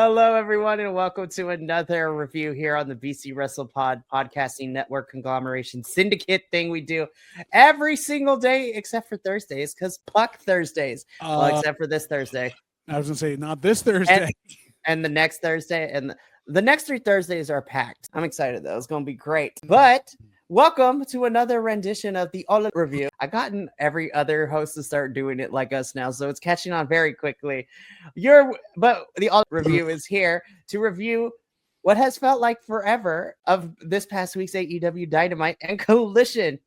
Hello, everyone, and welcome to another review here on the BC Wrestle Podcasting Network conglomeration syndicate thing we do every single day except for Thursdays, because Puck Thursdays. Well, except for this Thursday. I was going to say, not this Thursday. And the next Thursday, and the next 3 Thursdays are packed. I'm excited, though. It's going to be great. But welcome to another rendition of the All Elite review. I've gotten every other host to start doing it like us now, so it's catching on very quickly. But the All Elite review is here to review what has felt like forever of this past week's AEW Dynamite and Collision.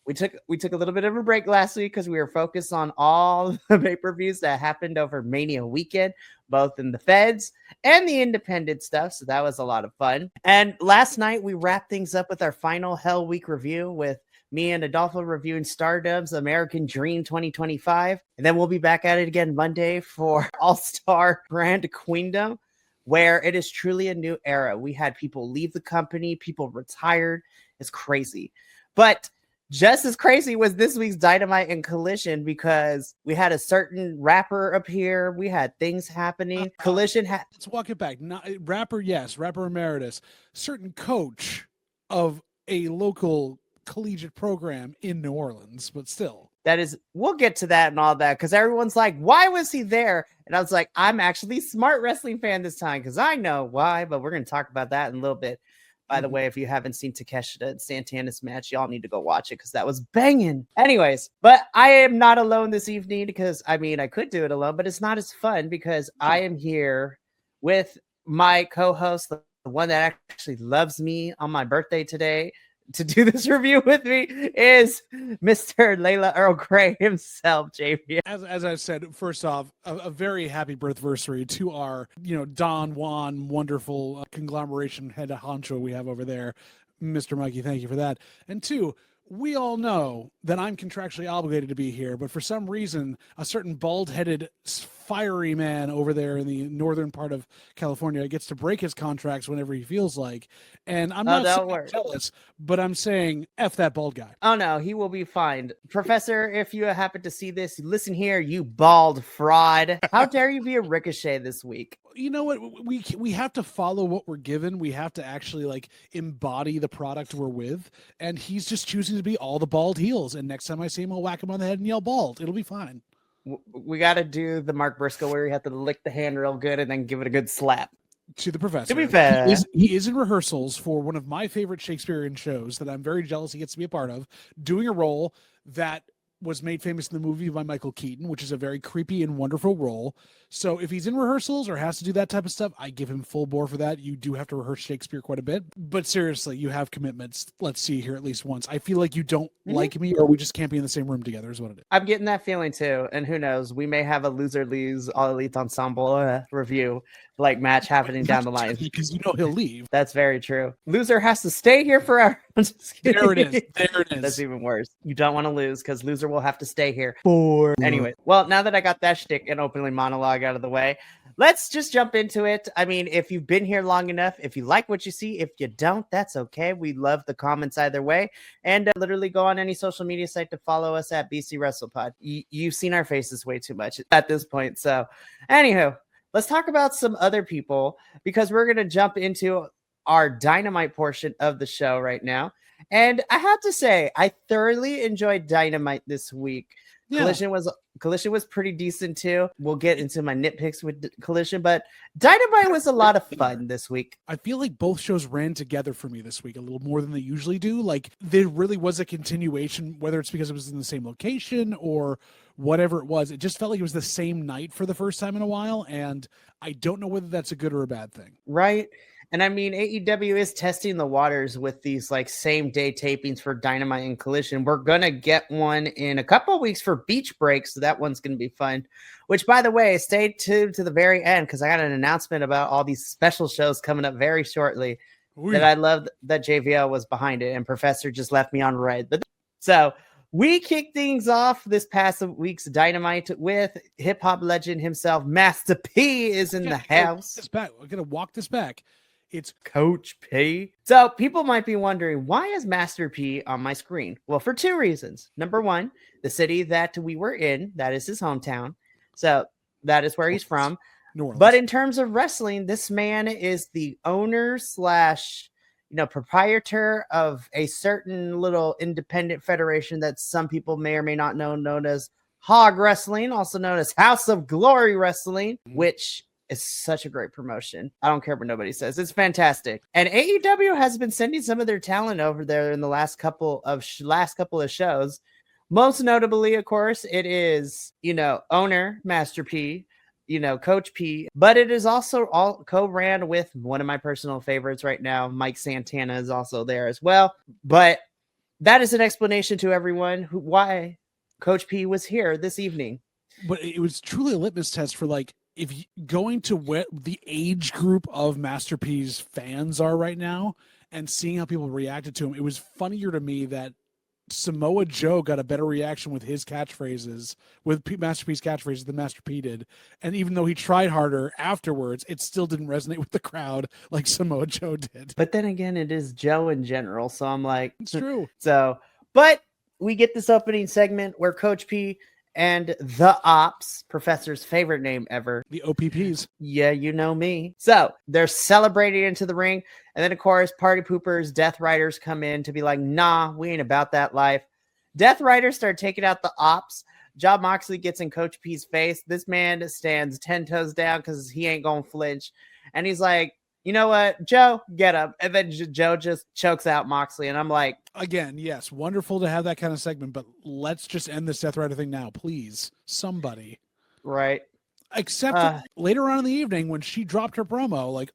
We took a little bit of a break last week because we were focused on all the pay-per-views that happened over Mania weekend, both in the Feds and the independent stuff. So that was a lot of fun. And last night we wrapped things up with our final Hell Week review with me and Adolfo reviewing Stardom's American Dream 2025. And then we'll be back at it again Monday for All-Star Brand Queendom, where it is truly a new era. We had people leave the company, people retired. It's crazy. But just as crazy was this week's Dynamite and Collision because we had a certain rapper appear. We had things happening. Collision had... Let's walk it back. Not, rapper, yes. Rapper emeritus. Certain coach of a local collegiate program in New Orleans, but still. That is... We'll get to that and all that because everyone's like, why was he there? And I was like, I'm actually a smart wrestling fan this time because I know why, but we're going to talk about that in a little bit. By the way, if you haven't seen Takeshita and Santana's match, y'all need to go watch it because that was banging. Anyways, but I am not alone this evening because, I mean, I could do it alone, but it's not as fun because I am here with my co-host, the one that actually loves me on my birthday today. To do this review with me is Mr. Layla Earl Grey himself, JP. As I said, first off, a very happy birthversary to our, Don Juan wonderful conglomeration head honcho we have over there. Mr. Mikey, thank you for that. And 2, we all know that I'm contractually obligated to be here, but for some reason, a certain bald-headed, fiery man over there in the northern part of California gets to break his contracts whenever he feels like. And I'm not jealous, but I'm saying F that bald guy. Oh, no, he will be fine. Professor, if you happen to see this, listen here, you bald fraud. How dare you be a Ricochet this week? You know what? We have to follow what we're given. We have to actually embody the product we're with. And he's just choosing to be all the bald heels. And next time I see him, I'll whack him on the head and yell bald. It'll be fine. We got to do the Mark Briscoe where you have to lick the hand real good and then give it a good slap. To the professor. To be fair. He is in rehearsals for one of my favorite Shakespearean shows that I'm very jealous he gets to be a part of, doing a role that was made famous in the movie by Michael Keaton, which is a very creepy and wonderful role. So if he's in rehearsals or has to do that type of stuff, I give him full bore for that. You do have to rehearse Shakespeare quite a bit. But seriously, you have commitments. Let's see here at least once. I feel like you don't like me or we just can't be in the same room together is what it is. I'm getting that feeling too. And who knows, we may have a loser leaves All Elite Ensemble review match happening down the line. Because he'll leave. That's very true. Loser has to stay here forever. There it is. That's even worse. You don't want to lose because loser will have to stay here for anyway. Well, now that I got that shtick and opening monologue out of the way, let's just jump into it. I mean, if you've been here long enough, if you like what you see, if you don't, that's okay. We love the comments either way. And literally go on any social media site to follow us at BC Wrestle Pod. You've seen our faces way too much at this point. So anywho, let's talk about some other people because we're going to jump into our Dynamite portion of the show right now. And I have to say, I thoroughly enjoyed Dynamite this week. Yeah. Collision was pretty decent too. We'll get into my nitpicks with Collision, but Dynamite was a lot of fun this week. I feel like both shows ran together for me this week a little more than they usually do. Like there really was a continuation, whether it's because it was in the same location or whatever it was. It just felt like it was the same night for the first time in a while, and I don't know whether that's a good or a bad thing. Right. And I mean, AEW is testing the waters with these same day tapings for Dynamite and Collision. We're going to get one in a couple of weeks for Beach Break. So that one's going to be fun, which by the way, stay tuned to the very end because I got an announcement about all these special shows coming up very shortly. That I love that JVL was behind it and Professor just left me on red. But so we kicked things off this past week's Dynamite with hip hop legend himself. Master P is in the house. We're going to walk this back. It's Coach P. So people might be wondering, why is Master P on my screen? Well, for 2 reasons. Number 1, the city that we were in, that is his hometown. So that is where he's from. New Orleans. But in terms of wrestling, this man is the owner slash, proprietor of a certain little independent federation that some people may or may not know, known as Hog Wrestling, also known as House of Glory Wrestling, which is such a great promotion. I don't care what nobody says. It's fantastic. And AEW has been sending some of their talent over there in the last couple of shows. Most notably, of course, it is, owner Master P, Coach P, but it is also all co-ran with one of my personal favorites right now. Mike Santana is also there as well. But that is an explanation to everyone why Coach P was here this evening. But it was truly a litmus test for if you going to what the age group of Master P's fans are right now and seeing how people reacted to him. It was funnier to me that Samoa Joe got a better reaction with his catchphrases, with Master P's catchphrases than Master P did. And even though he tried harder afterwards, it still didn't resonate with the crowd like Samoa Joe did. But then again, it is Joe in general. So I'm like, it's true. But we get this opening segment where Coach P and the Ops, Professor's favorite name ever, the OPPs. Yeah, you know me. So they're celebrating into the ring. And then, of course, Party Poopers, Death Riders come in to be like, nah, we ain't about that life. Death Riders start taking out the Ops. Jon Moxley gets in Coach P's face. This man stands 10 toes down because he ain't going to flinch. And he's like, you know what, Joe, get up. And then Joe just chokes out Moxley. And I'm like, again, yes, wonderful to have that kind of segment, but let's just end this Death Rider thing now, please. Somebody. Right. Except later on in the evening when she dropped her promo, like,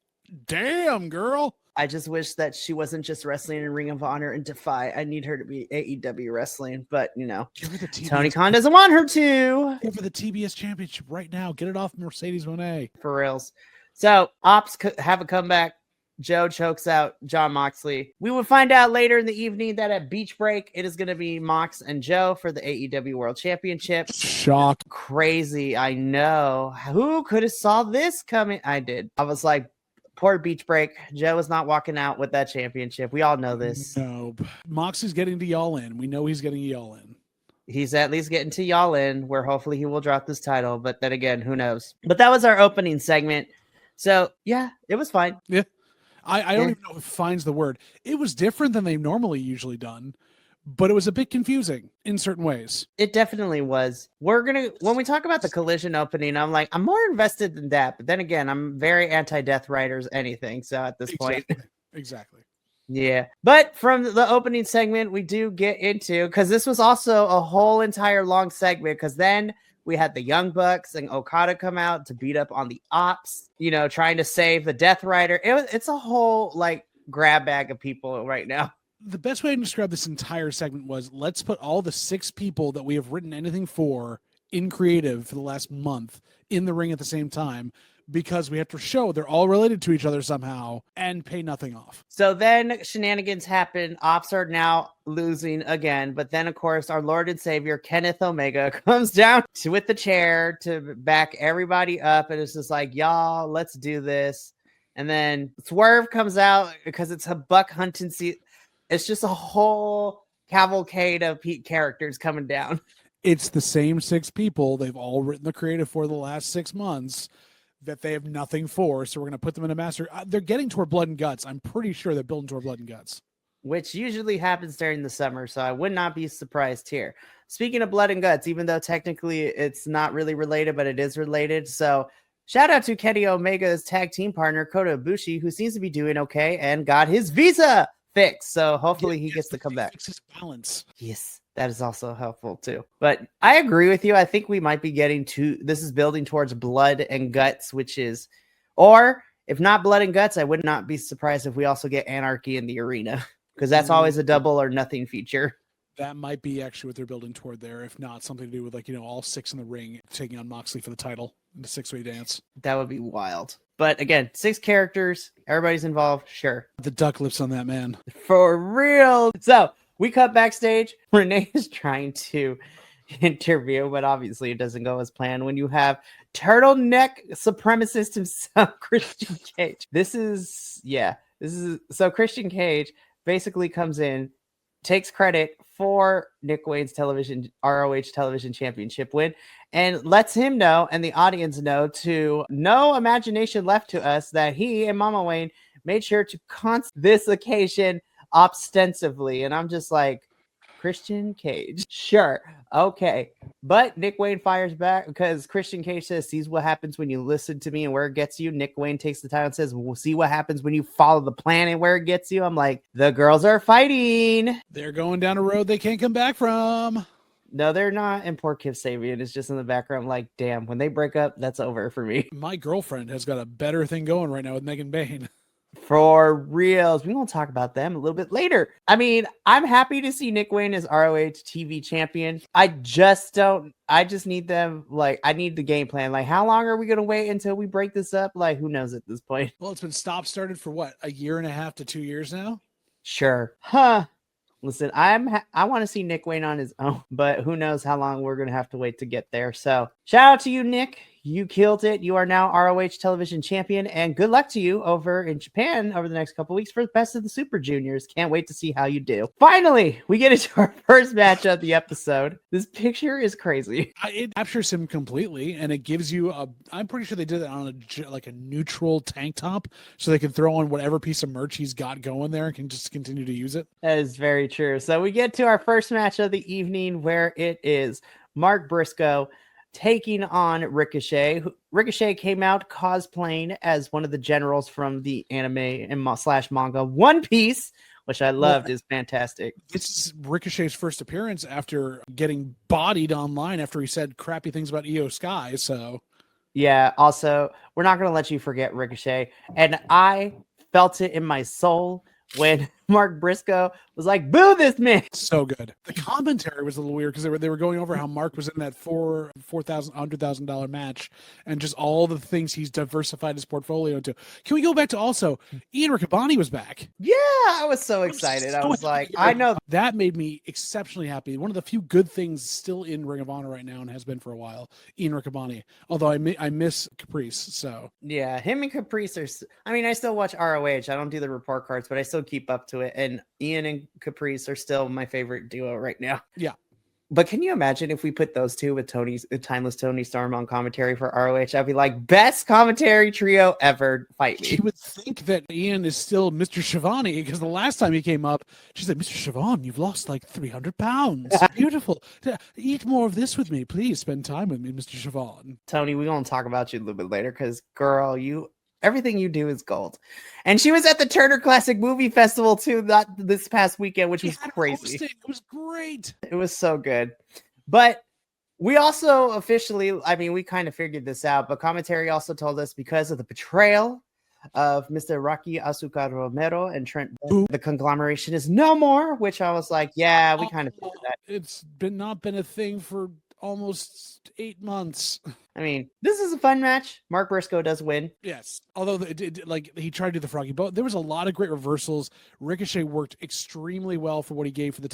damn, girl. I just wish that she wasn't just wrestling in Ring of Honor and Defy. I need her to be AEW wrestling, but give her the Tony Khan doesn't want her to. Give her the TBS championship right now. Get it off Mercedes Moné. For reals. So Ops have a comeback. Joe chokes out Jon Moxley. We will find out later in the evening that at Beach Break, it is going to be Mox and Joe for the AEW World Championship. Shock. Crazy. I know. Who could have saw this coming? I did. I was like, poor Beach Break. Joe is not walking out with that championship. We all know this. No. Mox is getting to y'all in. We know he's getting y'all in. He's at least getting to y'all in, where hopefully he will drop this title. But then again, who knows? But that was our opening segment. So, yeah, it was fine. Yeah. I don't even know if fine's the word. It was different than they've normally usually done, but it was a bit confusing in certain ways. It definitely was. When we talk about the Collision opening, I'm like, I'm more invested than that. But then again, I'm very anti-Death Riders anything. So at this point. Exactly. Yeah. But from the opening segment, we do get into, because this was also a whole entire long segment, because then we had the Young Bucks and Okada come out to beat up on the Ops, trying to save the Death Rider. It's a whole grab bag of people right now. The best way to describe this entire segment was, let's put all the 6 people that we have written anything for in creative for the last month in the ring at the same time, because we have to show they're all related to each other somehow and pay nothing off. So then shenanigans happen. Ops are now losing again. But then, of course, our Lord and Savior, Kenneth Omega, comes down with the chair to back everybody up. And it's just like, y'all, let's do this. And then Swerve comes out because it's a buck hunting season. It's just a whole cavalcade of characters coming down. It's the same 6 people they've all written the creative for the last 6 months that they have nothing for, so we're going to put them in a master. They're getting toward Blood and Guts. I'm pretty sure they're building toward Blood and Guts. Which usually happens during the summer, so I would not be surprised here. Speaking of Blood and Guts, even though technically it's not really related, but it is related. So shout out to Kenny Omega's tag team partner, Kota Ibushi, who seems to be doing okay and got his visa fixed. So hopefully he gets to come back. Fix his balance. Yes. That is also helpful too. But I agree with you. I think we might be this is building towards Blood and Guts, or if not Blood and Guts, I would not be surprised if we also get Anarchy in the arena, because that's always a double or nothing feature. That might be actually what they're building toward there. If not, something to do with all 6 in the ring taking on Moxley for the title in the 6-way dance. That would be wild. But again, 6 characters, everybody's involved. Sure. The duck lips on that man. For real. So we cut backstage. Renee is trying to interview, but obviously it doesn't go as planned when you have turtleneck supremacist himself, Christian Cage. So Christian Cage basically comes in takes credit for Nick Wayne's ROH television championship win and lets him know and the audience know to no imagination left to us that he and Mama Wayne made sure to this occasion ostensibly. And I'm just like, Christian Cage. Sure. Okay. But Nick Wayne fires back because Christian Cage says, sees what happens when you listen to me and where it gets you. Nick Wayne takes the title and says, we'll see what happens when you follow the plan and where it gets you. I'm like, the girls are fighting. They're going down a road they can't come back from. No, they're not. And poor Kip Sabian is just in the background like, damn, when they break up, that's over for me. My girlfriend has got a better thing going right now with Megan Bain. For reals. We're going to talk about them a little bit later. I mean, I'm happy to see Nick Wayne as ROH TV champion. I just need them, like, I need the game plan. Like, how long are we going to wait until we break this up? Like, who knows at this point? Well, it's been started for what, a year and a half to 2 years now? Sure. Huh. Listen, I want to see Nick Wayne on his own, but who knows how long we're going to have to wait to get there. So shout out to you, Nick. You killed it. You are now ROH television champion, and good luck to you over in Japan over the next couple weeks for the Best of the Super Juniors. Can't wait to see how you do. Finally, we get into our first match of the episode. This picture is crazy. It captures him completely, and it gives you I'm pretty sure they did it on a neutral tank top, so they can throw on whatever piece of merch he's got going there and can just continue to use it. That is very true. So we get to our first match of the evening, where it is Mark Briscoe taking on Ricochet. Ricochet came out cosplaying as one of the generals from the anime and / manga One Piece, which I loved. Is fantastic. It's Ricochet's first appearance after getting bodied online after he said crappy things about Io Sky. So yeah, also, we're not going to let you forget Ricochet. And I felt it in my soul when Mark Briscoe was like, boo this man. So good. The commentary was a little weird because they were going over how Mark was in that $100,000 match and just all the things he's diversified his portfolio into. Can we go back to also Ian Riccaboni was back? Yeah, I was so excited. I was like, I know. That made me exceptionally happy. One of the few good things still in Ring of Honor right now and has been for a while, Ian Riccaboni. Although I miss Caprice. So yeah, him and Caprice are. I mean, I still watch ROH. I don't do the report cards, but I still keep up to it. And Ian and Caprice are still my favorite duo right now. Yeah. But can you imagine if we put those two with Timeless Tony Storm on commentary for ROH? I'd be like, best commentary trio ever. Fight me. You would think that Ian is still Mr. Schiavone because the last time he came up, she's like, Mr. Schiavone, you've lost like 300 pounds. Beautiful. Eat more of this with me. Please spend time with me, Mr. Schiavone. Tony, we're going to talk about you a little bit later because, girl, everything you do is gold. And she was at the Turner Classic Movie Festival too, not this past weekend, which was crazy. It was great. It was so good. But we also officially, we kind of figured this out, but commentary also told us because of the betrayal of Mr. Rocky Azucar Romero and Trent, the conglomeration is no more, which I was like, yeah, we kind of figured that. It's not been a thing for almost 8 months. I mean, this is a fun match. Mark Briscoe does win. Yes. Although he tried to do the froggy boat. There was a lot of great reversals. Ricochet worked extremely well for what he gave for a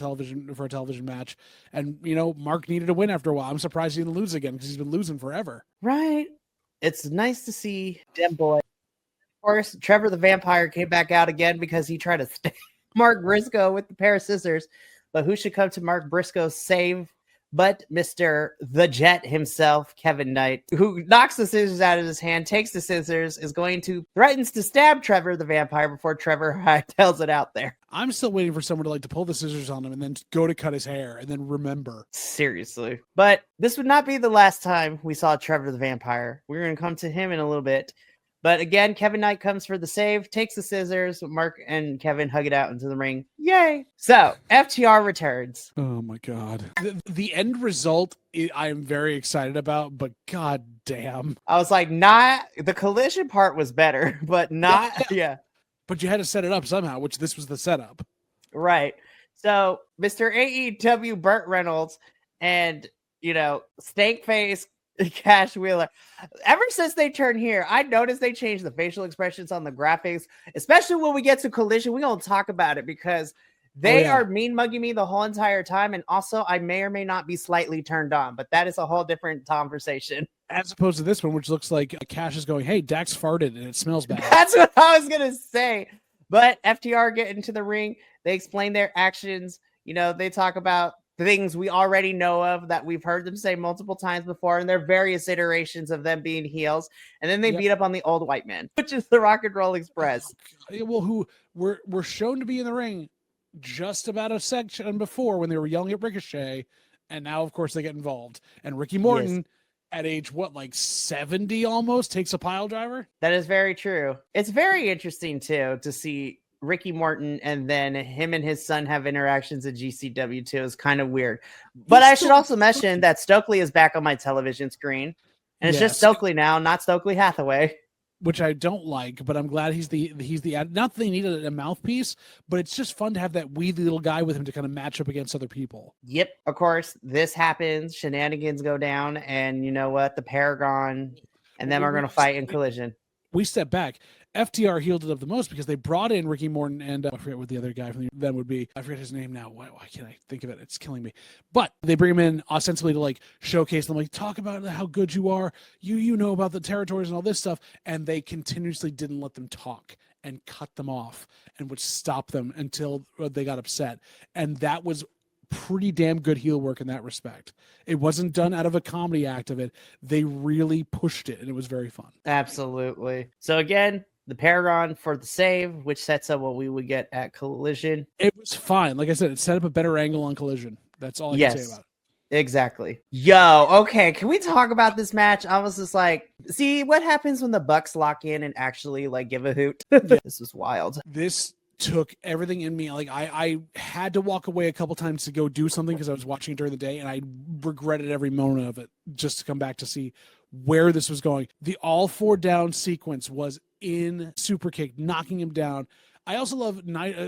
television match. And, Mark needed a win after a while. I'm surprised he didn't lose again because he's been losing forever. Right. It's nice to see them boy. Of course, Trevor the Vampire came back out again because he tried to stab Mark Briscoe with the pair of scissors. But who should come to Mark Briscoe's save but Mr. The Jet himself, Kevin Knight, who knocks the scissors out of his hand, takes the scissors, threatens to stab Trevor the Vampire before Trevor hightails it out there. I'm still waiting for someone to pull the scissors on him and then go to cut his hair and then remember. Seriously. But this would not be the last time we saw Trevor the Vampire. We're going to come to him in a little bit. But again, Kevin Knight comes for the save, takes the scissors. Mark and Kevin hug it out into the ring. Yay! So, FTR returns. Oh my God. The end result I am very excited about, but God damn. I was like, the collision part was better, but yeah. But you had to set it up somehow, which this was the setup. Right. So, Mr. AEW Burt Reynolds and, Stank Face Cash Wheeler. Ever since they turned here, I noticed they changed the facial expressions on the graphics, especially when we get to Collision. We're going to talk about it because they are mean mugging me the whole entire time. And also, I may or may not be slightly turned on, but that is a whole different conversation. As opposed to this one, which looks like Cash is going, hey, Dax farted and it smells bad. That's what I was going to say. But FTR get into the ring. They explain their actions, They talk about things we already know of that we've heard them say multiple times before, and there are various iterations of them being heels. And then they beat up on the old white man, which is the Rock and Roll Express. Well, who were shown to be in the ring just about a section before when they were yelling at Ricochet, and now, of course, they get involved. And Ricky Morton, at age, 70 almost, takes a pile driver? That is very true. It's very interesting, too, to see Ricky Morton and then him and his son have interactions at GCW, too. Is kind of weird. But I should also mention that Stokely is back on my television screen. And it's just Stokely now, not Stokely Hathaway. Which I don't like, but I'm glad he's the not that they needed a mouthpiece, but it's just fun to have that wee little guy with him to kind of match up against other people. Yep. Of course, this happens. Shenanigans go down, and you know what? The Paragon and them are going to fight in Collision. We step back. FTR healed it up the most because they brought in Ricky Morton and I forget what the other guy from them would be. I forget his name now. Why can't I think of it? It's killing me. But they bring him in ostensibly to showcase them, talk about how good you are. You know about the territories and all this stuff. And they continuously didn't let them talk and cut them off and would stop them until they got upset. And that was pretty damn good heel work in that respect. It wasn't done out of a comedy act of it. They really pushed it, and it was very fun. Absolutely. So again, the Paragon for the save, which sets up what we would get at Collision. It was fine. Like I said, it set up a better angle on Collision. That's all I can say about it. Exactly. Yo, okay. Can we talk about this match? I was just see what happens when the Bucks lock in and actually give a hoot. This was wild. This took everything in me. I had to walk away a couple times to go do something because I was watching it during the day, and I regretted every moment of it just to come back to see where this was going. The all four down sequence was in super kick, knocking him down. I also love,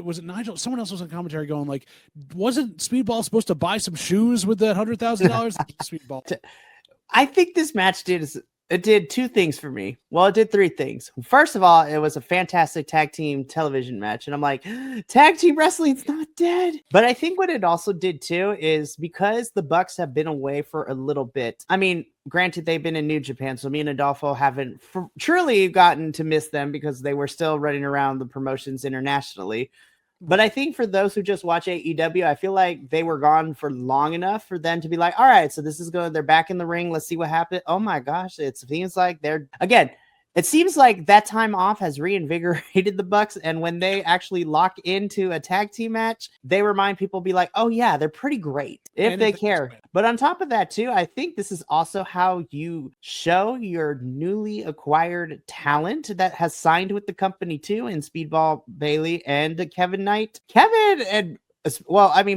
was it Nigel? Someone else was on commentary going wasn't Speedball supposed to buy some shoes with that $100,000? Speedball. I think this match did two things for me. Well, it did three things. First of all, it was a fantastic tag team television match. And I'm like, tag team wrestling's not dead. But I think what it also did too is because the Bucks have been away for a little bit. I mean, granted, they've been in New Japan. So me and Adolfo haven't truly gotten to miss them because they were still running around the promotions internationally. But I think for those who just watch AEW, I feel like they were gone for long enough for them to be all right, so this is good. They're back in the ring. Let's see what happened. Oh my gosh. It seems like it seems like that time off has reinvigorated the Bucks. And when they actually lock into a tag team match, they remind people oh yeah, they're pretty great if they care. But on top of that too, I think this is also how you show your newly acquired talent that has signed with the company too, in Speedball Bailey and Kevin Knight.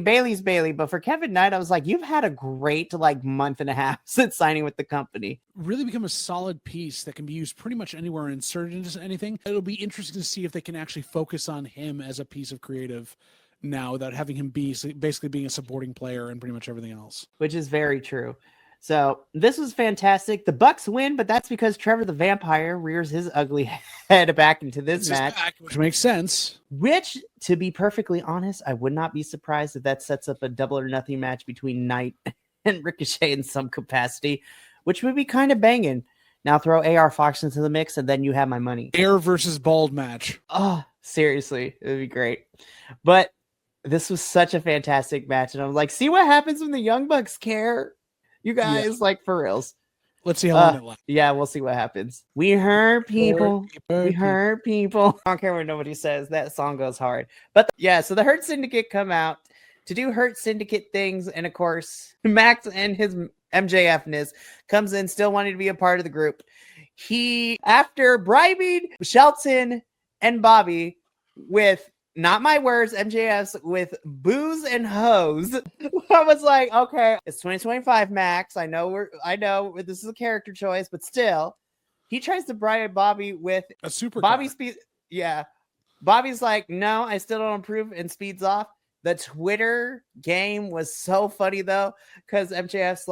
Bailey's Bailey, but for Kevin Knight, I was you've had a great month and a half since signing with the company. Really become a solid piece that can be used pretty much anywhere and inserted into anything. It'll be interesting to see if they can actually focus on him as a piece of creative now without having him be basically being a supporting player and pretty much everything else. Which is very true. So this was fantastic. The Bucks win, but that's because Trevor the Vampire rears his ugly head back into this match. Which makes sense. Which, to be perfectly honest, I would not be surprised if that sets up a double or nothing match between Knight and Ricochet in some capacity, which would be kind of banging. Now throw AR Fox into the mix, and then you have my money. Air versus Bald match. Oh, seriously. It would be great. But this was such a fantastic match. And I was see what happens when the Young Bucks care. You guys, for reals. Let's see how long it lasts. Yeah, we'll see what happens. We hurt people. We hurt people. I don't care what nobody says. That song goes hard. But so the Hurt Syndicate come out to do Hurt Syndicate things. And of course, Max and his MJF-ness comes in still wanting to be a part of the group. He, after bribing Shelton and Bobby with, not my words, MJF's, with booze and hose, I was okay, it's 2025, Max. I know this is a character choice, but still, he tries to bribe Bobby with a super Bobby speed. Yeah, Bobby's no, I still don't approve, and speeds off. The Twitter game was so funny though, because MJF's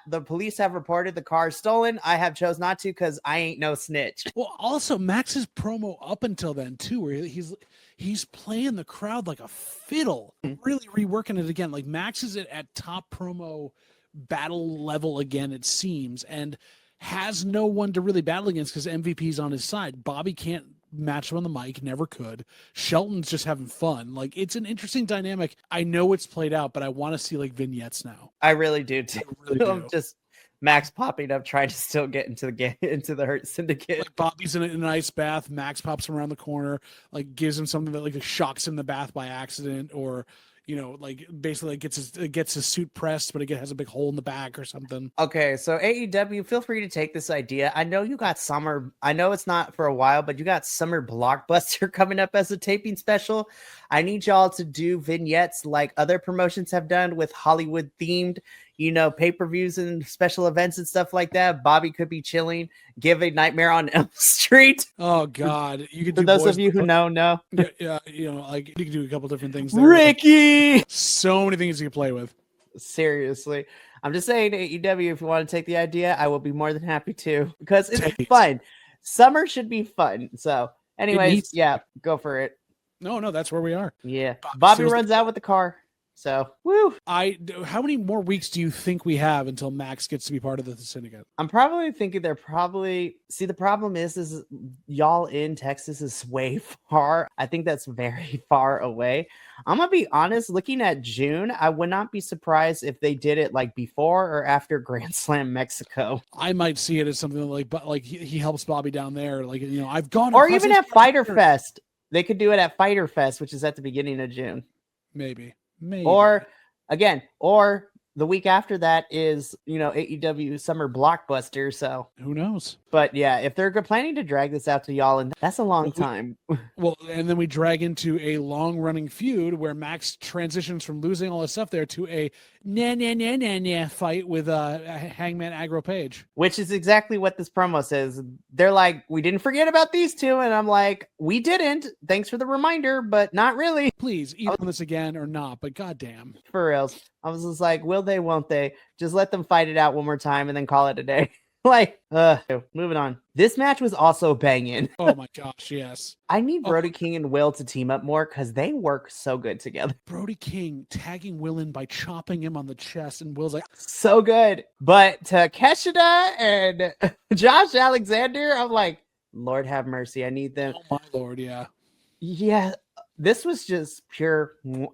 the police have reported the car stolen. I have chose not to because I ain't no snitch. Well, also Max's promo up until then too, where he's playing the crowd like a fiddle, really reworking it again. Max is at top promo battle level again, it seems, and has no one to really battle against because MVP's on his side. Bobby can't match him on the mic, never could. Shelton's just having fun. Like, it's an interesting dynamic. I know it's played out, but I want to see like vignettes now. I really do too. I really do. Just Max popping up, trying to still get into the game, into the Hurt Syndicate. Like Bobby's in an ice bath. Max pops him around the corner, like gives him something that like shocks him in the bath by accident, or like basically gets his suit pressed, but it has a big hole in the back or something. Okay, so AEW, feel free to take this idea. I know you got summer. I know it's not for a while, but you got Summer Blockbuster coming up as a taping special. I need y'all to do vignettes like other promotions have done with Hollywood themed, pay-per-views and special events and stuff like that. Bobby could be chilling, give a Nightmare on Elm Street. Oh God, you could for do those of you who know. Yeah, like you could do a couple different things there. Ricky, so many things you can play with. Seriously, I'm just saying, AEW, if you want to take the idea, I will be more than happy to, because it's fun. Summer should be fun. So, anyways, go for it. No, that's where we are. Yeah, Bobby runs out with the car. So, woo. How many more weeks do you think we have until Max gets to be part of the syndicate? I'm probably thinking the problem is y'all in Texas is way far. I think that's very far away. I'm going to be honest, looking at June, I would not be surprised if they did it like before or after Grand Slam Mexico. I might see it as something like he helps Bobby down there. Like, I've gone. Or even at Fyter Fest. They could do it at Fyter Fest, which is at the beginning of June. Maybe. Or the week after that is, AEW Summer Blockbuster. So who knows? But yeah, if they're planning to drag this out to y'all, and that's a long time. Well, and then we drag into a long running feud where Max transitions from losing all his stuff there to a fight with Hangman Aggro Page. Which is exactly what this promo says. They're like, we didn't forget about these two. And I'm like, we didn't. Thanks for the reminder, but not really. Please, either on this again or not, but goddamn. For reals. I was just like, will they, won't they? Just let them fight it out one more time and then call it a day. Moving on. This match was also banging. Oh my gosh, yes. I need Brody King and Will to team up more because they work so good together. Brody King tagging Will in by chopping him on the chest, and Will's like, so good. But Takeshita and Josh Alexander, I'm like, Lord have mercy. I need them. Oh my Lord, yeah. Yeah. This was just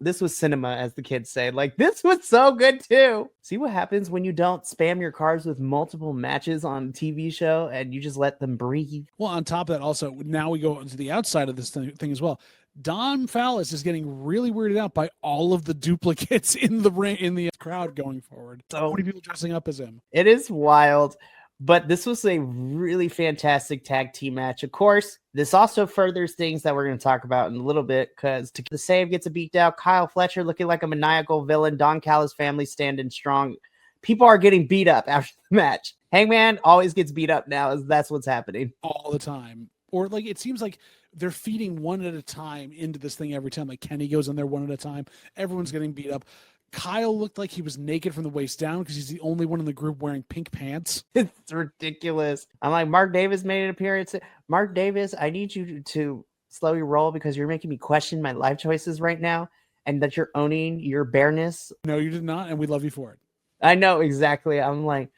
this was cinema, as the kids say. Like, this was so good too. See what happens when you don't spam your cards with multiple matches on a TV show and you just let them breathe. Well, on top of that, also, now we go into the outside of this thing as well. Don Fallis is getting really weirded out by all of the duplicates in the crowd going forward. So many people dressing up as him. It is wild. But this was a really fantastic tag team match. Of course, this also furthers things that we're going to talk about in a little bit, because the save gets a beat down. Kyle Fletcher looking like a maniacal villain. Don Callis family standing strong. People are getting beat up after the match. Hangman always gets beat up now. That's what's happening. All the time. Or like, it seems like they're feeding one at a time into this thing every time. Like Kenny goes in there one at a time. Everyone's getting beat up. Kyle looked like he was naked from the waist down because he's the only one in the group wearing pink pants. It's ridiculous. I'm like, Mark Davis made an appearance. Mark Davis, I need you to slow your roll because you're making me question my life choices right now, and that you're owning your bareness. No, you did not, and we love you for it. I know, exactly. I'm like,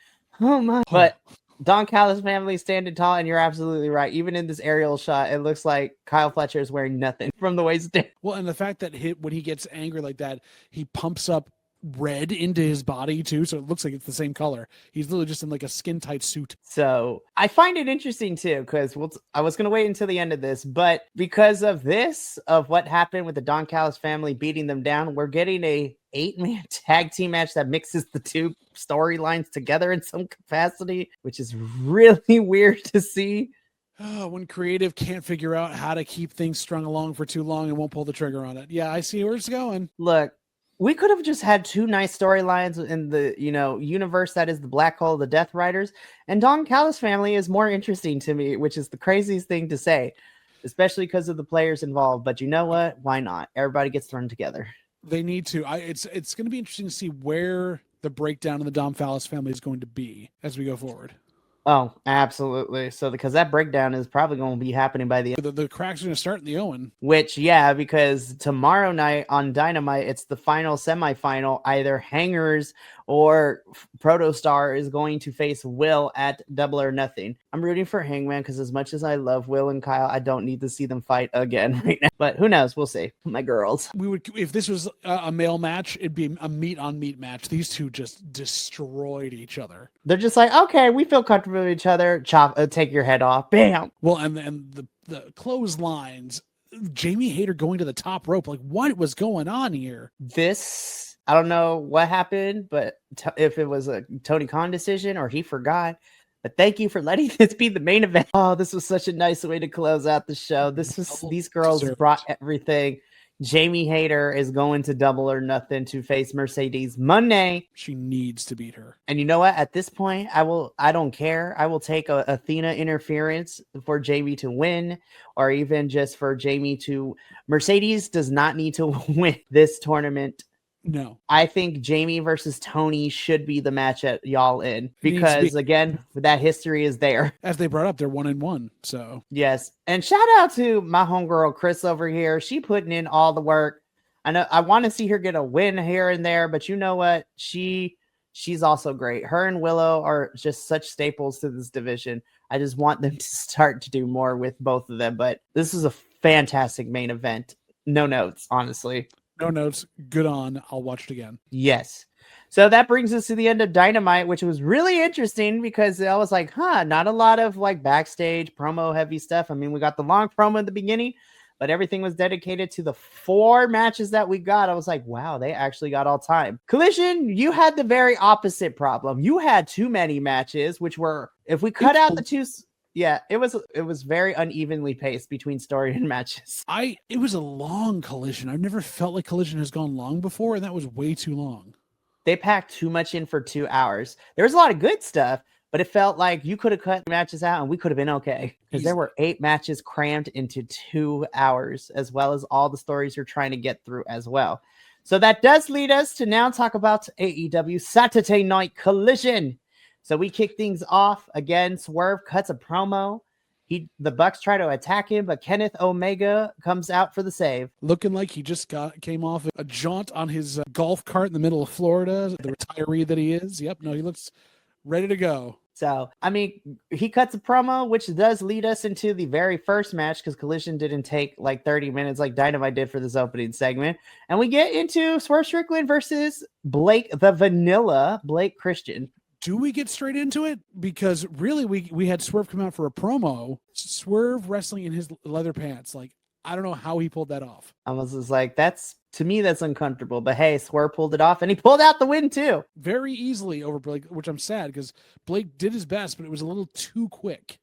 oh my. But Don Callis family standing tall, and you're absolutely right. Even in this aerial shot, it looks like Kyle Fletcher is wearing nothing from the waist down. Well, and the fact that when he gets angry like that, he pumps up red into his body too, so it looks like it's the same color. He's literally just in like a skin tight suit. So I find it interesting too, because I was going to wait until the end of this, but because of what happened with the Don Callis family beating them down, we're getting a 8-man tag team match that mixes the two storylines together in some capacity, which is really weird to see. When creative can't figure out how to keep things strung along for too long and won't pull the trigger on it. Yeah, I see where it's going. Look, we could have just had two nice storylines in the, universe that is the Black Hole of the Death Riders. And Don Callis family is more interesting to me, which is the craziest thing to say, especially because of the players involved. But you know what? Why not? Everybody gets thrown together. They need to. It's going to be interesting to see where the breakdown of the Dom Fallis family is going to be as we go forward. Oh, absolutely. So because that breakdown is probably going to be happening by the end. The cracks are going to start in the Owen. Which, yeah, because tomorrow night on Dynamite, it's the final semifinal, either Hangers or Protostar is going to face Will at Double or Nothing. I'm rooting for Hangman because as much as I love Will and Kyle, I don't need to see them fight again right now. But who knows? We'll see. My girls. We would, if this was a male match, it'd be a meat on meat match. These two just destroyed each other. They're just like, okay, we feel comfortable with each other. Chop, take your head off. Bam. Well, and the clotheslines, Jamie Hayter going to the top rope. Like, what was going on here? This, I don't know what happened, but if it was a Tony Khan decision or he forgot. But thank you for letting this be the main event. Oh, this was such a nice way to close out the show. These girls brought everything. Jamie Hayter is going to Double or Nothing to face Mercedes Monday. She needs to beat her. And you know what? At this point, I don't care. I will take a Athena interference for Jamie to win, or even just for Jamie to. Mercedes does not need to win this tournament. No. I think Jamie versus Tony should be the match at Y'all In, because again, that history is there. As they brought up, they're 1-1. So yes. And shout out to my homegirl Chris over here. She putting in all the work. I know I want to see her get a win here and there, but you know what? She's also great. Her and Willow are just such staples to this division. I just want them to start to do more with both of them. But this is a fantastic main event. No notes, honestly. No notes. Good on. I'll watch it again. Yes. So that brings us to the end of Dynamite, which was really interesting because I was like, not a lot of like backstage promo heavy stuff. I mean, we got the long promo at the beginning, but everything was dedicated to the 4 matches that we got. I was like, wow, they actually got all time. Collision, you had the very opposite problem. You had too many matches, which were, if we cut out the two... Yeah, it was very unevenly paced between story and matches. It was a long Collision. I've never felt like Collision has gone long before, and that was way too long. They packed too much in for 2 hours. There was a lot of good stuff, but it felt like you could have cut matches out and we could have been okay. Because there were 8 matches crammed into 2 hours, as well as all the stories you're trying to get through as well. So that does lead us to now talk about AEW Saturday Night Collision. So we kick things off again. Swerve cuts a promo. The Bucks try to attack him, but Kenneth Omega comes out for the save. Looking like he just came off a jaunt on his golf cart in the middle of Florida, the retiree that he is. Yep, no, he looks ready to go. So, I mean, he cuts a promo, which does lead us into the very first match because Collision didn't take like 30 minutes like Dynamite did for this opening segment. And we get into Swerve Strickland versus Blake Christian. Do we get straight into it? Because really, we had Swerve come out for a promo. Swerve wrestling in his leather pants. Like, I don't know how he pulled that off. I was just like, to me, that's uncomfortable. But hey, Swerve pulled it off, and he pulled out the win, too. Very easily over Blake, which I'm sad, because Blake did his best, but it was a little too quick.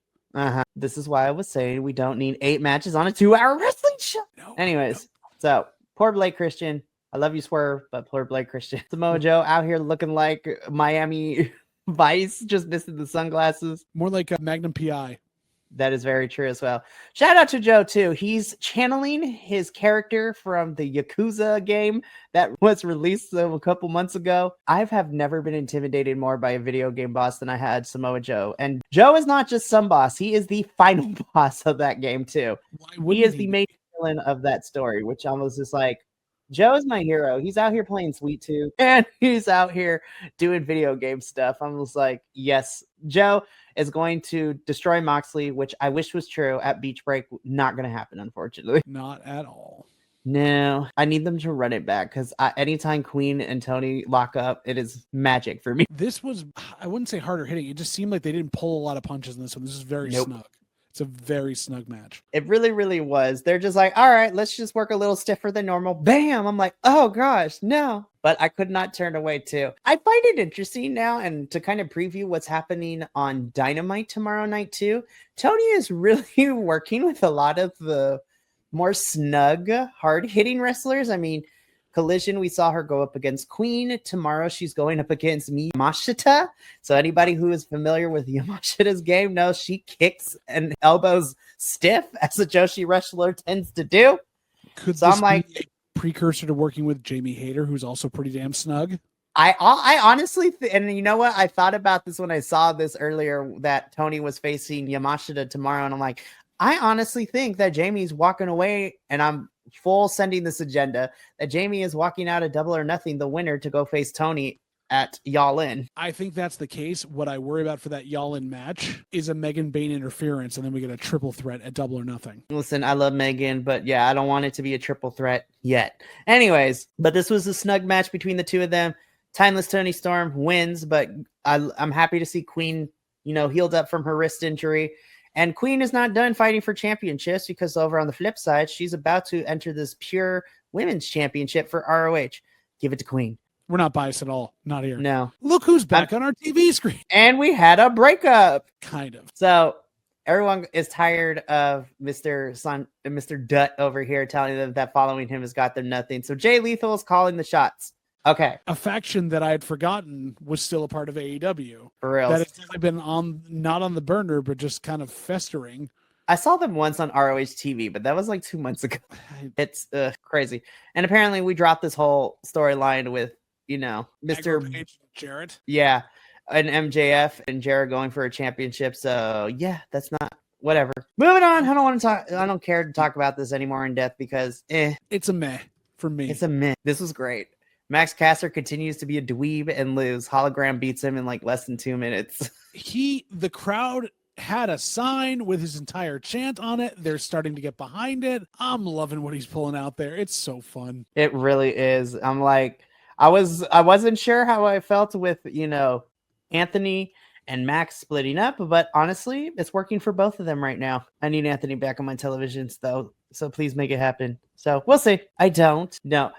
This is why I was saying we don't need 8 matches on a 2-hour wrestling show. Anyways, so poor Blake Christian. I love you, Swerve, but poor Blake Christian. Samoa Joe out here looking like Miami Vice, just missing the sunglasses. More like a Magnum PI. That is very true as well. Shout out to Joe, too. He's channeling his character from the Yakuza game that was released a couple months ago. I have never been intimidated more by a video game boss than I had Samoa Joe. And Joe is not just some boss. He is the final boss of that game, too. He is the main villain of that story, which I was just like, Joe is my hero. He's out here playing Sweet Tooth, and he's out here doing video game stuff. I'm just like, yes, Joe is going to destroy Moxley, which I wish was true at Beach Break. Not going to happen, unfortunately. Not at all. No, I need them to run it back because anytime Queen and Tony lock up, it is magic for me. This was, I wouldn't say harder hitting. It just seemed like they didn't pull a lot of punches in this one. This is very snug. It's a very snug match. It really, really was. They're just like, all right, let's just work a little stiffer than normal. Bam! I'm like, oh gosh, no. But I could not turn away too. I find it interesting now, and to kind of preview what's happening on Dynamite tomorrow night too. Tony is really working with a lot of the more snug, hard-hitting wrestlers. I mean, Collision, we saw her go up against Queen. Tomorrow, she's going up against Yamashita. So anybody who is familiar with Yamashita's game knows she kicks and elbows stiff, as a Joshi wrestler tends to do. Could so this I'm like, be a precursor to working with Jamie Hayter, who's also pretty damn snug? I honestly, and you know what? I thought about this when I saw this earlier, that Tony was facing Yamashita tomorrow, and I'm like, I honestly think that Jamie's walking away, and I'm full sending this agenda that Jamie is walking out of Double or Nothing, the winner, to go face Tony at Y'all In. I think that's the case. What I worry about for that Y'all In match is a Megan Bayne interference, and then we get a triple threat at Double or Nothing. Listen, I love Megan, but yeah, I don't want it to be a triple threat yet. Anyways, but this was a snug match between the two of them. Timeless Toni Storm wins, but I'm happy to see Queen, healed up from her wrist injury. And Queen is not done fighting for championships, because over on the flip side, she's about to enter this pure women's championship for ROH. Give it to Queen. We're not biased at all. Not here. No. Look who's back on our TV screen. And we had a breakup. Kind of. So everyone is tired of Mr. Dutt over here telling them that following him has got them nothing. So Jay Lethal is calling the shots. Okay. A faction that I had forgotten was still a part of AEW. For real. That has definitely been not on the burner, but just kind of festering. I saw them once on ROH TV, but that was like 2 months ago. It's crazy. And apparently we dropped this whole storyline with, Mr. Jarrett. Yeah. And MJF and Jarrett going for a championship. So yeah, that's not whatever. Moving on. I don't care to talk about this anymore in depth because it's a meh for me. It's a meh. This was great. Max Caster continues to be a dweeb and lose. Hologram beats him in like less than 2 minutes. The crowd had a sign with his entire chant on it. They're starting to get behind it. I'm loving what he's pulling out there. It's so fun. It really is. I'm like, I wasn't sure how I felt with, Anthony and Max splitting up, but honestly, it's working for both of them right now. I need Anthony back on my televisions though, so please make it happen. So we'll see. I don't know.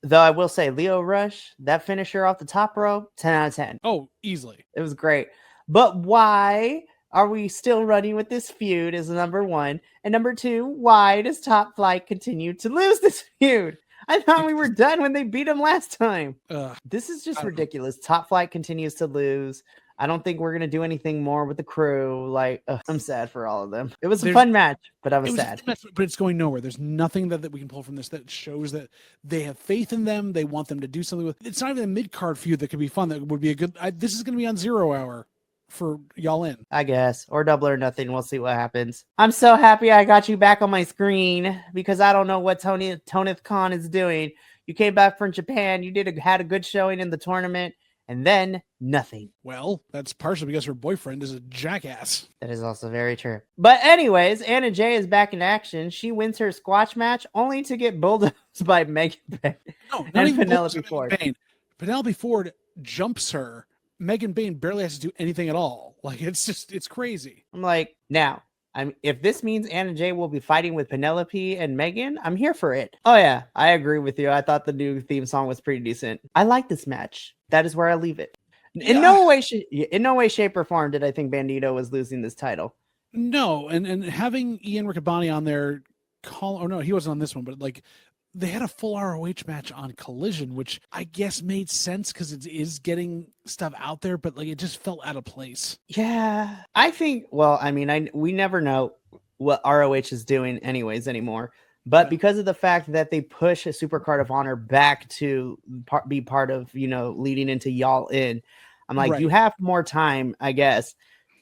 Though I will say, Leo Rush, that finisher off the top row, 10 out of 10. Oh, easily. It was great. But why are we still running with this feud is number one. And number two, why does Top Flight continue to lose this feud? I thought we were done when they beat him last time. This is just ridiculous. Top Flight continues to lose. I don't think we're going to do anything more with the crew. Like, I'm sad for all of them. It was a fun match, but I was sad. But it's going nowhere. There's nothing that we can pull from this that shows that they have faith in them. They want them to do something with. It's not even a mid-card feud that could be fun. That would be a good. This is going to be on 0 Hour for Y'all In, I guess, or Double or Nothing. We'll see what happens. I'm so happy I got you back on my screen because I don't know what Tonith Khan is doing. You came back from Japan. You had a good showing in the tournament. And then nothing. Well, that's partially because her boyfriend is a jackass. That is also very true. But anyways, Anna Jay is back in action. She wins her squash match only to get bulldozed by Megan Bayne and Penelope Ford. Penelope Ford jumps her. Megan Bayne barely has to do anything at all. Like, it's crazy. I'm like, now, if this means Anna Jay will be fighting with Penelope and Megan, I'm here for it. Oh yeah, I agree with you. I thought the new theme song was pretty decent. I like this match. That is where I leave it. In no way, shape, or form did I think Bandito was losing this title. No, and having Ian Riccaboni on there, he wasn't on this one, but like they had a full ROH match on Collision, which I guess made sense because it is getting stuff out there, but like it just felt out of place. Yeah, I think. Well, I mean, we never know what ROH is doing anyways anymore. But because of the fact that they push a Supercard of Honor back to be part of, leading into Y'all In, I'm like, You have more time, I guess.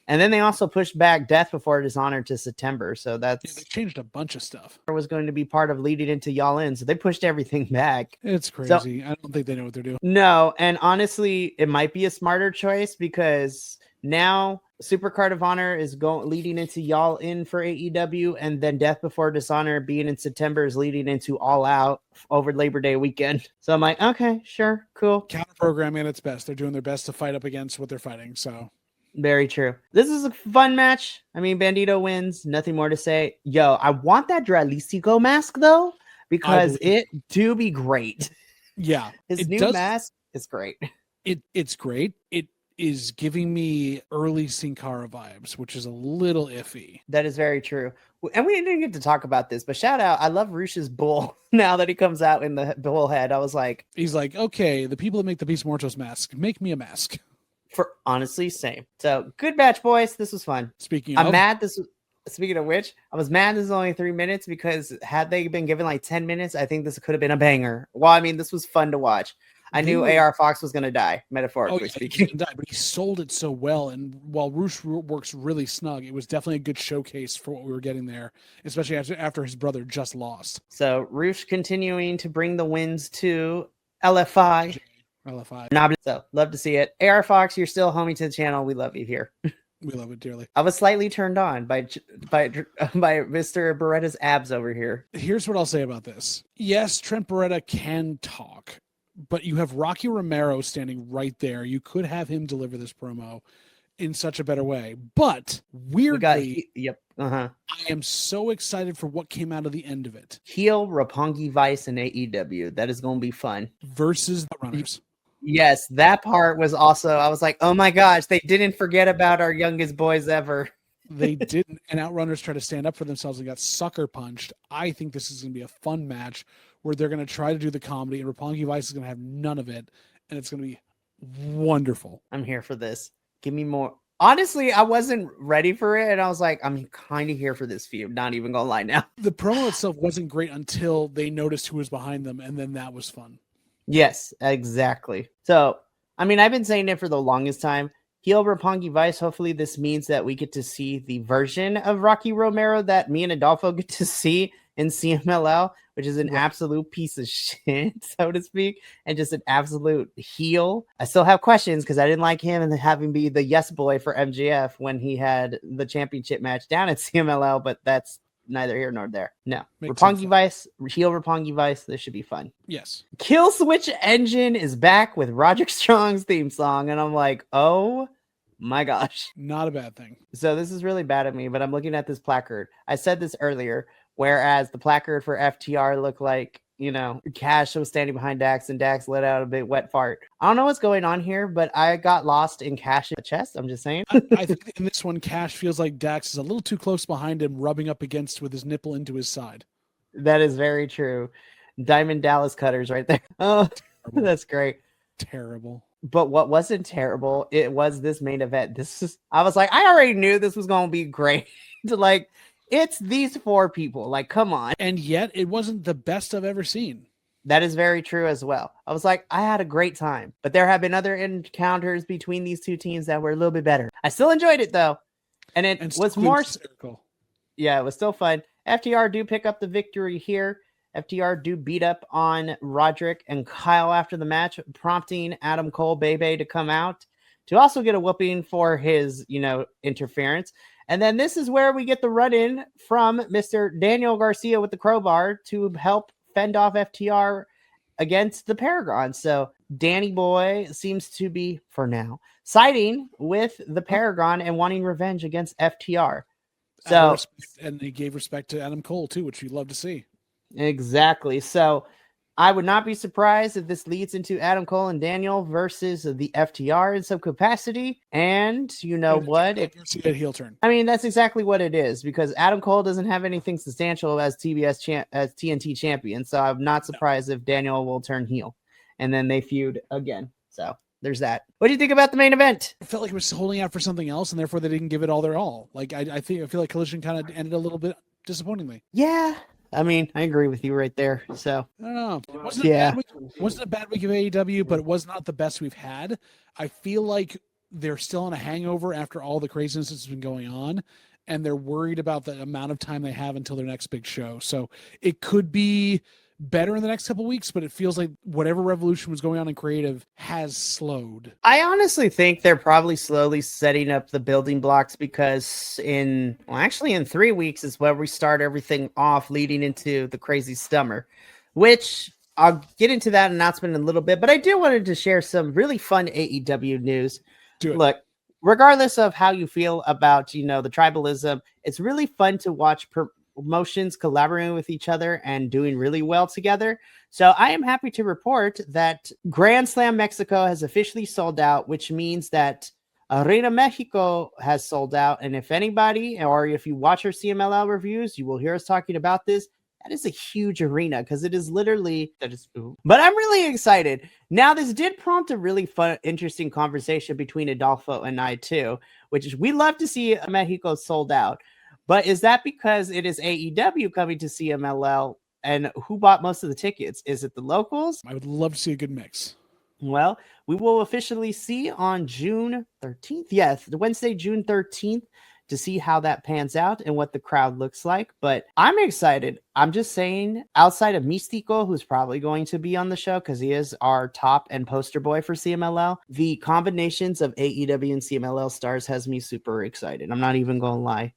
And then they also pushed back Death Before Dishonor to September. So they changed a bunch of stuff. It was going to be part of leading into Y'all In. So they pushed everything back. It's crazy. I don't think they know what they're doing. No. And honestly, it might be a smarter choice because now Supercard of Honor is leading into Y'all In for AEW, and then Death Before Dishonor being in September is leading into All Out over Labor Day weekend. So I'm like, okay, sure, cool. Counter programming at its best. They're doing their best to fight up against what they're fighting. So very true. This is a fun match. I mean, Bandito wins. Nothing more to say. Yo, I want that Dralístico mask though, because it do be great. Yeah, his new mask is great. It's great. It is giving me early Sin Cara vibes, which is a little iffy. That is very true. And we didn't get to talk about this, but shout out. I love Rush's bull now that he comes out in the bull head. I was like, he's like, okay, the people that make the Beast Mortos mask, make me a mask. For honestly, same. So good match, boys. This was fun. Speaking of which, I was mad this was only 3 minutes because had they been given like 10 minutes, I think this could have been a banger. Well, I mean, this was fun to watch. I knew AR Fox was going to die, metaphorically speaking. He was gonna die, but he sold it so well. And while Roosh works really snug, it was definitely a good showcase for what we were getting there, especially after his brother just lost. So Roosh continuing to bring the wins to LFI. LFI. So love to see it. AR Fox, you're still homie to the channel. We love you here. We love it dearly. I was slightly turned on by Mr. Beretta's abs over here. Here's what I'll say about this. Yes, Trent Beretta can talk, but you have Rocky Romero standing right there. You could have him deliver this promo in such a better way. But weirdly, I am so excited for what came out of the end of it. Heel Roppongi Vice and AEW. That is going to be fun. Versus the Runners. Yes, that part was also, I was like, oh my gosh, they didn't forget about our youngest boys ever. They didn't. And Outrunners try to stand up for themselves and got sucker punched. I think this is going to be a fun match where they're going to try to do the comedy and Roppongi Vice is going to have none of it. And it's going to be wonderful. I'm here for this. Give me more. Honestly, I wasn't ready for it. And I was like, I'm kind of here for this feud. Not even going to lie now. The promo itself wasn't great until they noticed who was behind them. And then that was fun. Yes, exactly. So, I mean, I've been saying it for the longest time. Heel Roppongi Vice. Hopefully this means that we get to see the version of Rocky Romero that me and Adolfo get to see in CMLL, which is an absolute piece of shit, so to speak, and just an absolute heel. I still have questions because I didn't like him and having be the yes boy for MJF when he had the championship match down at CMLL, but that's neither here nor there. No. Roppongi Vice, heel Roppongi Vice. This should be fun. Yes. Kill Switch Engine is back with Roderick Strong's theme song, and I'm like, oh my gosh. Not a bad thing. So this is really bad of me, but I'm looking at this placard. I said this earlier, whereas the placard for FTR looked like, you know, Cash was standing behind Dax and Dax let out a big wet fart. I don't know what's going on here, but I got lost in Cash's chest. I'm just saying. I think in this one, Cash feels like Dax is a little too close behind him, rubbing up against with his nipple into his side. That is very true. Diamond Dallas cutters right there. Oh, that's great. Terrible. But what wasn't terrible, it was this main event. I was like, I already knew this was going to be great. Like, it's these four people. Like, come on. And yet it wasn't the best I've ever seen. That is very true as well. I was like, I had a great time. But there have been other encounters between these two teams that were a little bit better. I still enjoyed it, though. And it was more... Circle. Yeah, it was still fun. FTR do pick up the victory here. FTR do beat up on Roderick and Kyle after the match, prompting Adam Cole, Bebe, to come out to also get a whooping for his, interference. And then this is where we get the run-in from Mr. Daniel Garcia with the crowbar to help fend off FTR against the Paragon. So Danny Boy seems to be, for now, siding with the Paragon and wanting revenge against FTR. So, and he gave respect to Adam Cole, too, which we love to see. Exactly. So I would not be surprised if this leads into Adam Cole and Daniel versus the FTR in some capacity. And you know what? A heel turn. I mean, that's exactly what it is, because Adam Cole doesn't have anything substantial as TNT champion. So I'm not surprised if Daniel will turn heel and then they feud again. So there's that. What do you think about the main event? I felt like it was holding out for something else, and therefore they didn't give it all their all. Like I feel like Collision kind of ended a little bit disappointingly. Yeah. I mean, I agree with you right there. So I don't know. Wasn't a bad week of AEW, but it was not the best we've had. I feel like they're still on a hangover after all the craziness that's been going on, and they're worried about the amount of time they have until their next big show. So it could be better in the next couple of weeks, but it feels like whatever revolution was going on in creative has slowed. I honestly think they're probably slowly setting up the building blocks, because in 3 weeks is where we start everything off leading into the crazy summer, which I'll get into that announcement in a little bit. But I do wanted to share some really fun AEW news. Look, regardless of how you feel about, the tribalism, it's really fun to watch promotions collaborating with each other and doing really well together. So I am happy to report that Grand Slam Mexico has officially sold out, which means that Arena Mexico has sold out. And if anybody, or if you watch our CMLL reviews, you will hear us talking about this. That is a huge arena, because it is literally but I'm really excited. Now, this did prompt a really fun, interesting conversation between Adolfo and I too, which is we love to see Mexico sold out. But is that because it is AEW coming to CMLL, and who bought most of the tickets? Is it the locals? I would love to see a good mix. Well, we will officially see on June 13th. Yes, Wednesday, June 13th. to see how that pans out and what the crowd looks like. But I'm excited. I'm just saying, outside of Místico, who's probably going to be on the show because he is our top and poster boy for CMLL, the combinations of AEW and CMLL stars has me super excited. I'm not even going to lie.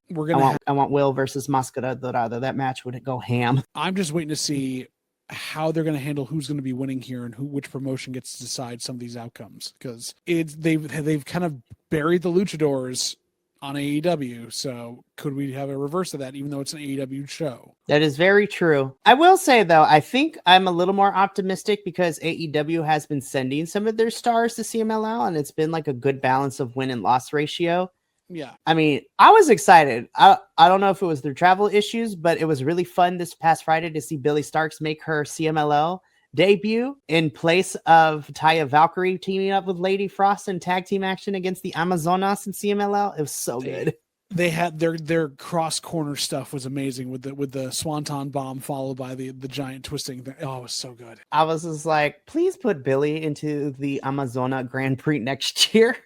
I want Will versus Máscara Dorada. That match would go ham. I'm just waiting to see how they're going to handle who's going to be winning here and which promotion gets to decide some of these outcomes, because they've kind of buried the luchadors on AEW. So could we have a reverse of that, even though it's an AEW show? That is very true. I will say, though, I think I'm a little more optimistic because AEW has been sending some of their stars to CMLL, and it's been like a good balance of win and loss ratio. Yeah. I mean, I was excited. I don't know if it was their travel issues, but it was really fun this past Friday to see Billy Starks make her CMLL debut in place of Taya Valkyrie teaming up with Lady Frost in tag team action against the Amazonas in CMLL. It was so good. They had their cross corner stuff was amazing with the swanton bomb followed by the giant twisting thing. Oh, it was so good. I was just like, please put Billy into the Amazona Grand Prix next year.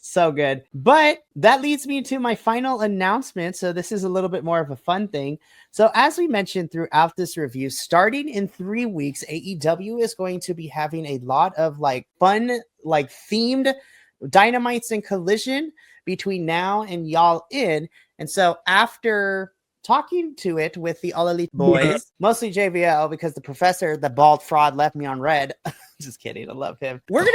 So good. But that leads me to my final announcement. So this is a little bit more of a fun thing. So as we mentioned throughout this review, starting in 3 weeks, AEW is going to be having a lot of like fun, like themed Dynamites and Collision between now and Y'all In. And so after talking to it with the All Elite boys, mostly JVL, because the professor, the bald fraud, left me on red. Just kidding. I love him. We're going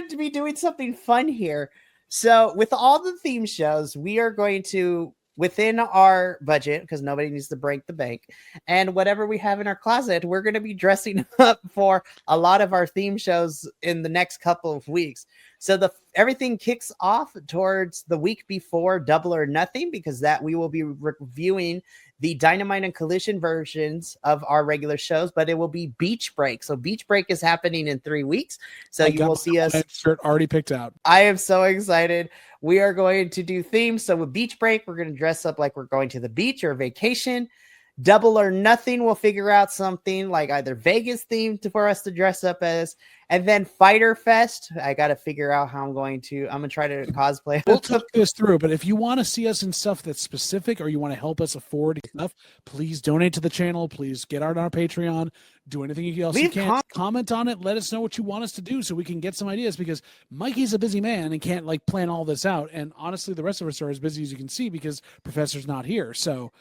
to be doing something fun here. So with all the theme shows, we are going to, within our budget, because nobody needs to break the bank, and whatever we have in our closet, we're going to be dressing up for a lot of our theme shows in the next couple of weeks. So everything kicks off towards the week before Double or Nothing, because that we will be reviewing the Dynamite and Collision versions of our regular shows, but it will be Beach Break. So Beach Break is happening in 3 weeks. So you will see us. Shirt already picked out. I am so excited. We are going to do themes. So with Beach Break, we're going to dress up like we're going to the beach or vacation. Double or Nothing, we'll figure out something like either Vegas themed for us to dress up as. And then Fighter Fest, I got to figure out how I'm going to try to cosplay. We'll talk this through, but if you want to see us in stuff that's specific or you want to help us afford stuff, please donate to the channel. Please get out on our Patreon. Do anything else you can. Comment on it. Let us know what you want us to do so we can get some ideas, because Mikey's a busy man and can't like plan all this out. And honestly, the rest of us are as busy as you can see because Professor's not here. So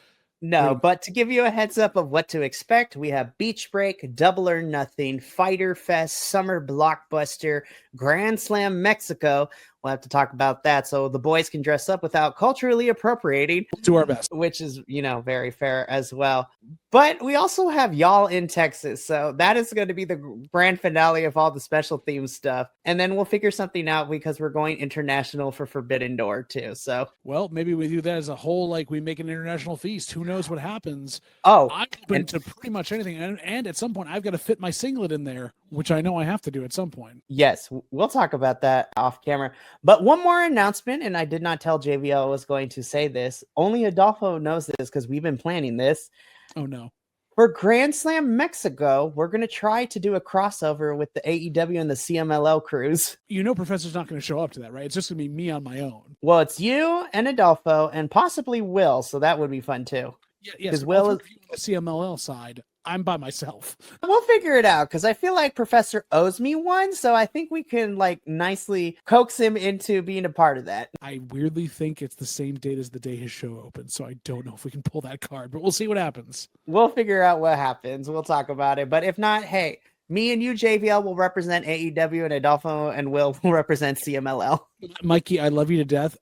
no, but to give you a heads up of what to expect, we have Beach Break, Double or Nothing, Fighter Fest, Summer Blockbuster, Grand Slam Mexico. We'll have to talk about that so the boys can dress up without culturally appropriating. We'll do our best. Which is, very fair as well. But we also have Y'all in Texas. So that is going to be the grand finale of all the special theme stuff. And then we'll figure something out because we're going international for Forbidden Door too. So, well, maybe we do that as a whole, like we make an international feast. Who knows what happens? Oh, I'm open to pretty much anything. And at some point, I've got to fit my singlet in there, which I know I have to do at some point. Yes, we'll talk about that off camera. But one more announcement, and I did not tell JVL I was going to say this. Only Adolfo knows this because we've been planning this. Oh, no. For Grand Slam Mexico, we're going to try to do a crossover with the AEW and the CMLL crews. Professor's not going to show up to that, right? It's just going to be me on my own. Well, it's you and Adolfo and possibly Will, so that would be fun too. Yeah, yes. Will is on the CMLL side. I'm by myself. We'll figure it out because I feel like Professor owes me one, so I think we can like nicely coax him into being a part of that. I weirdly think it's the same date as the day his show opens, so I don't know if we can pull that card, but we'll see what happens. We'll figure out what happens. We'll talk about it, but if not, hey, me and you, JVL, will represent AEW, and Adolfo and Will represent CMLL. Mikey, I love you to death.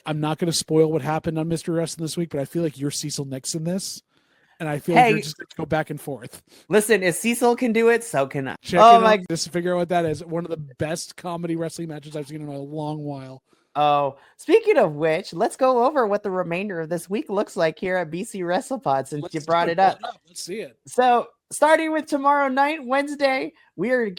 I'm not going to spoil what happened on Mr. Wrestling this week, but I feel like you're Cecil Nixon this. And I feel like you're just going to go back and forth. Listen, if Cecil can do it, so can I. Just to figure out what that is. One of the best comedy wrestling matches I've seen in a long while. Oh, speaking of which, let's go over what the remainder of this week looks like here at BC WrestlePod since you brought it up. Let's see it. So starting with tomorrow night, Wednesday, we are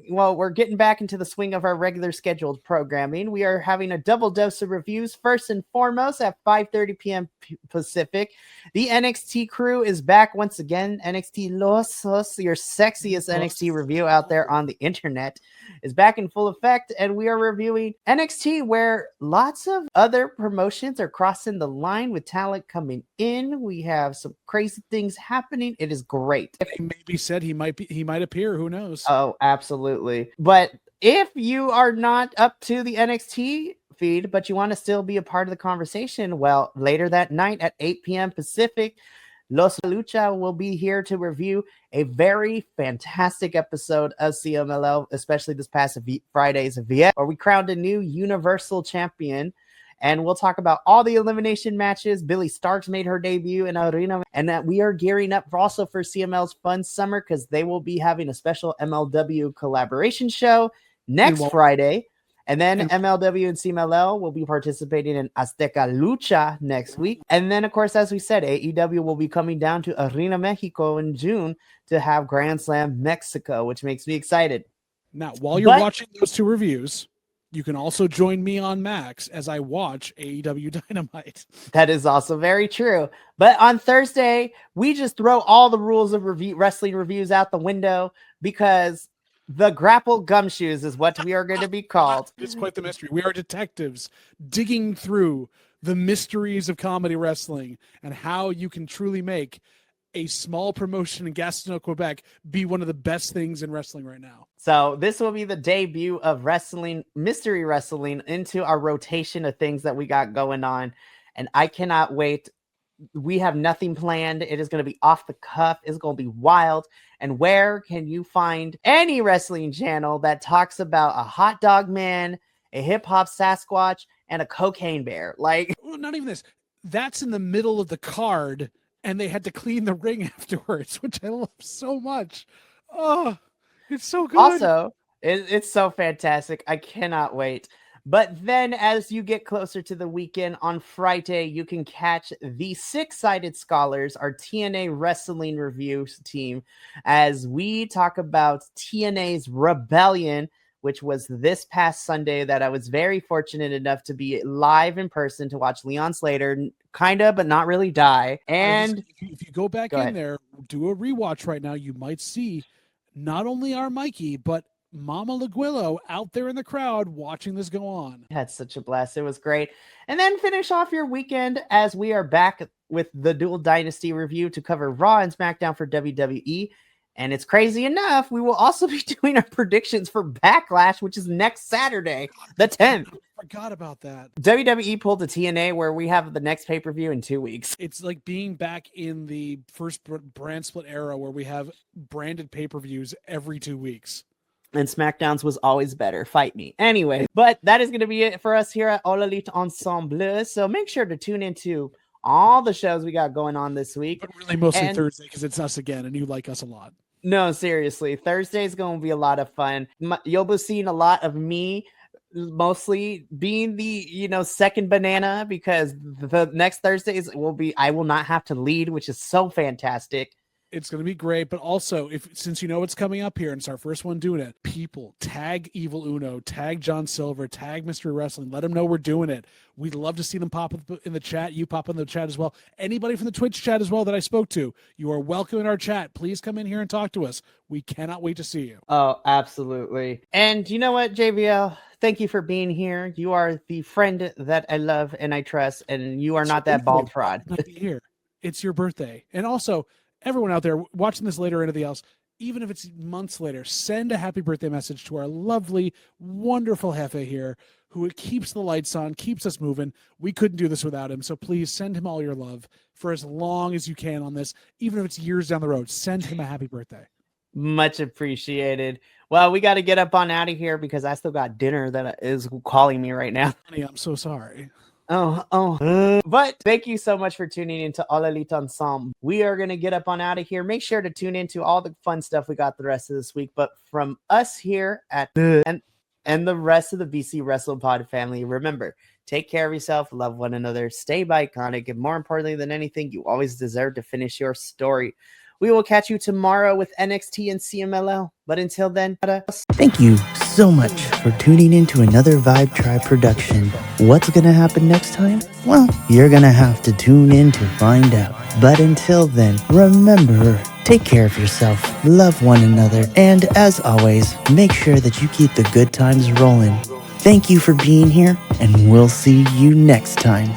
we're getting back into the swing of our regular scheduled programming. We are having a double dose of reviews. First and foremost, at 5:30 p.m. Pacific, the NXT crew is back once again. NXT Los, your sexiest NXT review out there on the internet, is back in full effect, and we are reviewing NXT, where lots of other promotions are crossing the line with talent coming in. We have some crazy things happening. It is great. He maybe said he might appear. Who knows? Oh, absolutely. But if you are not up to the NXT feed, but you want to still be a part of the conversation, well, later that night at 8 p.m. Pacific, Los Lucha will be here to review a very fantastic episode of CMLL, especially this past Friday's event, where we crowned a new Universal Champion. And we'll talk about all the elimination matches. Billy Starks made her debut in Arena, and that we are gearing up also for CML's Fun Summer, because they will be having a special MLW collaboration show next Friday. And then MLW and CMLL will be participating in Azteca Lucha next week. And then, of course, as we said, AEW will be coming down to Arena Mexico in June to have Grand Slam Mexico, which makes me excited. Now, while you're watching those two reviews, you can also join me on Max as I watch AEW Dynamite. That is also very true. But on Thursday, we just throw all the rules of wrestling reviews out the window, because the grapple gumshoes is what we are going to be called. It's quite the mystery. We are detectives digging through the mysteries of comedy wrestling and how you can truly make a small promotion in Gatineau, Quebec be one of the best things in wrestling right now. So this will be the debut of mystery wrestling into our rotation of things that we got going on. And I cannot wait. We have nothing planned. It is going to be off the cuff. It's going to be wild. And where can you find any wrestling channel that talks about a hot dog man, a hip hop Sasquatch, and a cocaine bear? Like, well, not even this. That's in the middle of the card, and they had to clean the ring afterwards, which I love so much. Oh, it's so good. Also, it's so fantastic. I cannot wait. But then as you get closer to the weekend, on Friday, you can catch the Six-Sided Scholars, our TNA wrestling review team, as we talk about TNA's Rebellion, which was this past Sunday, that I was very fortunate enough to be live in person to watch Leon Slater, kind of, but not really die. And if you go back in there, do a rewatch right now, you might see not only our Mikey, but Mama Laguillo out there in the crowd watching this go on. Had such a blast. It was great. And then finish off your weekend as we are back with the Dual Dynasty review to cover Raw and SmackDown for WWE. And it's crazy enough, we will also be doing our predictions for Backlash, which is next Saturday, the 10th. I forgot about that. WWE pulled a TNA where we have the next pay-per-view in 2 weeks. It's like being back in the first brand split era where we have branded pay-per-views every 2 weeks. And SmackDown's was always better. Fight me. Anyway, but that is going to be it for us here at All Elite Ensemble. So make sure to tune into all the shows we got going on this week. But really mostly Thursday, because it's us again, and you like us a lot. No, seriously. Thursday is going to be a lot of fun. You'll be seeing a lot of me, mostly being the, second banana, because the next Thursdays I will not have to lead, which is so fantastic. It's going to be great, but also, since it's coming up here and it's our first one doing it, people tag Evil Uno, tag John Silver, tag Mystery Wrestling. Let them know we're doing it. We'd love to see them pop in the chat. You pop in the chat as well. Anybody from the Twitch chat as well that I spoke to, you are welcome in our chat. Please come in here and talk to us. We cannot wait to see you. Oh, absolutely. And you know what, JVL? Thank you for being here. You are the friend that I love and I trust, and you are not that bald fraud. Here, it's your birthday, and also, everyone out there watching this later or anything else, even if it's months later, send a happy birthday message to our lovely, wonderful Jefe here, who keeps the lights on, keeps us moving. We couldn't do this without him, so please send him all your love for as long as you can on this, even if it's years down the road. Send him a happy birthday. Much appreciated. Well, we got to get up on out of here because I still got dinner that is calling me right now. Honey, I'm so sorry. But thank you so much for tuning into All Elite Ensemble. We are going to get up on out of here. Make sure to tune into all the fun stuff we got the rest of this week. But from us here at and the rest of the BC Wrestle Pod family, remember, take care of yourself, love one another, stay Bi-Conic, and more importantly than anything, you always deserve to finish your story. We will catch you tomorrow with NXT and CMLL. But until then, Thank you so much for tuning in to another Vibe Tribe production. What's going to happen next time? Well, you're going to have to tune in to find out. But until then, remember, take care of yourself, love one another, and as always, make sure that you keep the good times rolling. Thank you for being here, and we'll see you next time.